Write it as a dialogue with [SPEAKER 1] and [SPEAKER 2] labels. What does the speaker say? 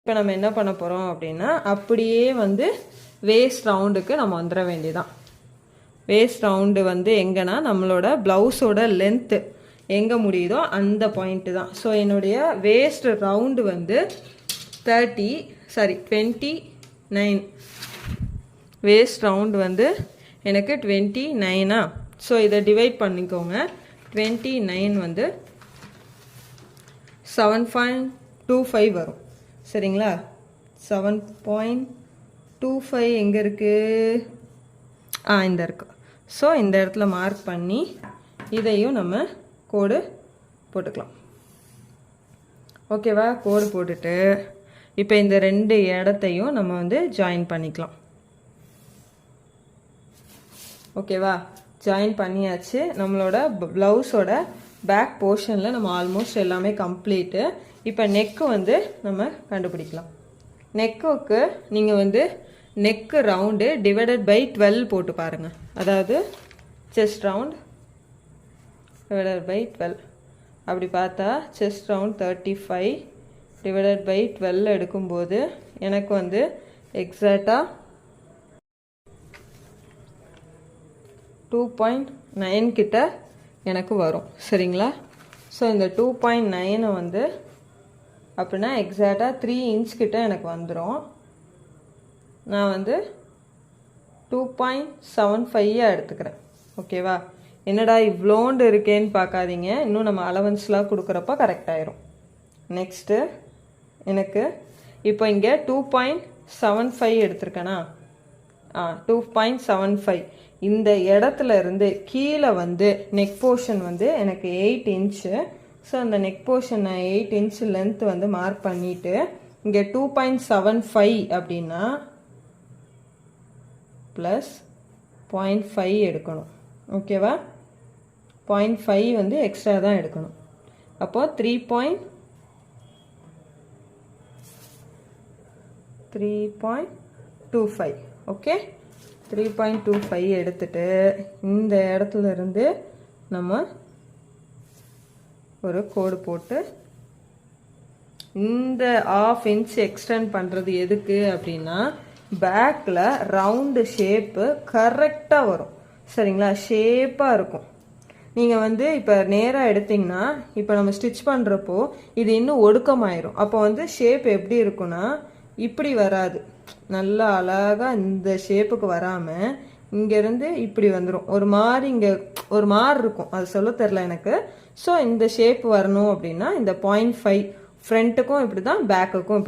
[SPEAKER 1] இப்போ நம்ம என்ன பண்ண போகிறோம் அப்படின்னா அப்படியே வந்து வேஸ்ட் ரவுண்டுக்கு நம்ம வந்துட வேண்டியதான். வேஸ்ட் ரவுண்டு வந்து எங்கன்னா நம்மளோட ப்ளவுஸோட லென்த்து எங்கே முடியுதோ அந்த பாயிண்ட்டு தான். ஸோ என்னுடைய வேஸ்ட் ரவுண்டு வந்து 29 வேஸ்ட் ரவுண்டு வந்து எனக்கு 29. ஸோ இதை டிவைட் பண்ணிக்கோங்க. 29 வந்து 7.25 வரும். சரிங்களா? 7.25 எங்கே இருக்குது? இந்த இருக்குது. ஸோ இந்த இடத்துல மார்க் பண்ணி இதையும் நம்ம கோடு போட்டுக்கலாம். ஓகேவா? கோடு போட்டுட்டு இப்போ இந்த ரெண்டு இடத்தையும் நம்ம வந்து ஜாயின் பண்ணிக்கலாம். ஓகேவா? ஜாயின் பண்ணியாச்சு. நம்மளோட ப்ளவுஸோட பேக் போர்ஷனில் நம்ம ஆல்மோஸ்ட் எல்லாமே கம்ப்ளீட்டு. இப்போ நெக்கு வந்து நம்ம கண்டுபிடிக்கலாம். நெக்குக்கு நீங்கள் வந்து நெக்கு ரவுண்டு டிவைடட் பை 12 போட்டு பாருங்கள். அதாவது செஸ்ட் ரவுண்ட் டிவைடட் பை 12 அப்படி பார்த்தா செஸ்ட் ரவுண்ட் 35 டிவைடட் பை 12 எடுக்கும்போது எனக்கு வந்து எக்ஸாக்டாக 2.9 கிட்ட எனக்கு வரும். சரிங்களா? ஸோ இந்த 2.9 வந்து அப்படின்னா எக்ஸாக்டாக 3 இன்ச் கிட்ட எனக்கு வந்துடும். நான் வந்து 2.75 எடுத்துக்கிறேன். ஓகேவா? என்னடா இவ்வளோண்டு இருக்கேன்னு பார்க்காதீங்க. இன்னும் நம்ம அலவன்ஸ்லாம் கொடுக்குறப்ப கரெக்டாயிரும். நெக்ஸ்ட்டு எனக்கு இப்போ இங்கே 2.75 எடுத்திருக்கேனா? 2.75 இந்த இடத்துல இருந்து கீழே வந்து நெக் போர்ஷன் வந்து எனக்கு 8 இன்ச்சு. ஸோ அந்த நெக் போர்ஷன் நான் 8 இன்ச் லென்த் வந்து மார்க் பண்ணிவிட்டு இங்கே 2.75 அப்படின்னா ப்ளஸ் 0.5 எடுக்கணும். ஓகேவா? 0.5 வந்து எக்ஸ்ட்ரா தான் எடுக்கணும். அப்போது 3.25. ஓகே? 3.25 எடுத்துட்டு இந்த இடத்துல இருந்து நம்ம ஒரு கோடு போட்டு இந்த 1/2 இன்ச் எக்ஸ்டெண்ட் பண்ணுறது எதுக்கு அப்படின்னா பேக்கில் ரவுண்டு ஷேப்பு கரெக்டாக வரும். சரிங்களா? ஷேப்பாக இருக்கும். நீங்கள் வந்து இப்போ நேராக எடுத்திங்கன்னா இப்போ நம்ம ஸ்டிச் பண்ணுறப்போ இது இன்னும் ஒடுக்கமாயிரும். அப்போ வந்து ஷேப் எப்படி இருக்குன்னா இப்படி வராது. நல்லா அழகாக இந்த ஷேப்புக்கு வராமல் இங்கேருந்து இப்படி வந்துடும். ஒரு மாதிரி இங்கே ஒரு மாதிரி இருக்கும். அது சொல்ல தெரில எனக்கு. ஸோ இந்த ஷேப் வரணும் அப்படின்னா இந்த 0.5 ஃப்ரண்ட்டுக்கும் இப்படி தான், பேக்குக்கும் இப்படி